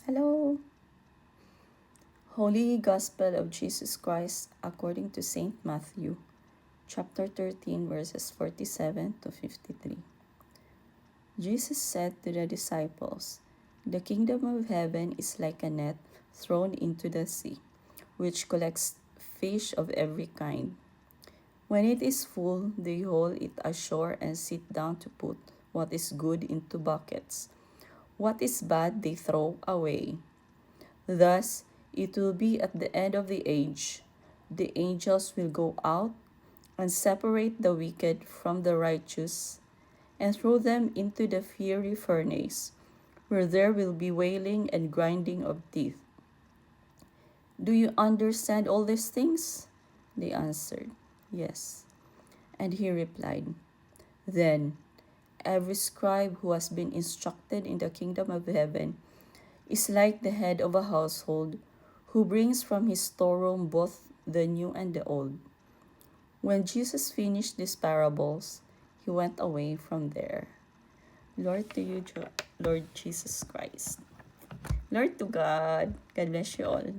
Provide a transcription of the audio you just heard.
Hello. Holy Gospel of Jesus Christ according to Saint Matthew, chapter 13, verses 47 to 53. Jesus said to the disciples, "The kingdom of heaven is like a net thrown into the sea, which collects fish of every kind. When it is full, they haul it ashore and sit down to put what is good into buckets. What is bad they throw away. Thus, it will be at the end of the age. The angels will go out and separate the wicked from the righteous and throw them into the fiery furnace, where there will be wailing and grinding of teeth." "Do you understand all these things?" They answered, "Yes." And he replied, "Then, every scribe who has been instructed in the kingdom of heaven is like the head of a household who brings from his storeroom both the new and the old." When Jesus finished these parables, he went away from there. Lord to you, Lord Jesus Christ. Lord to God. God bless you all.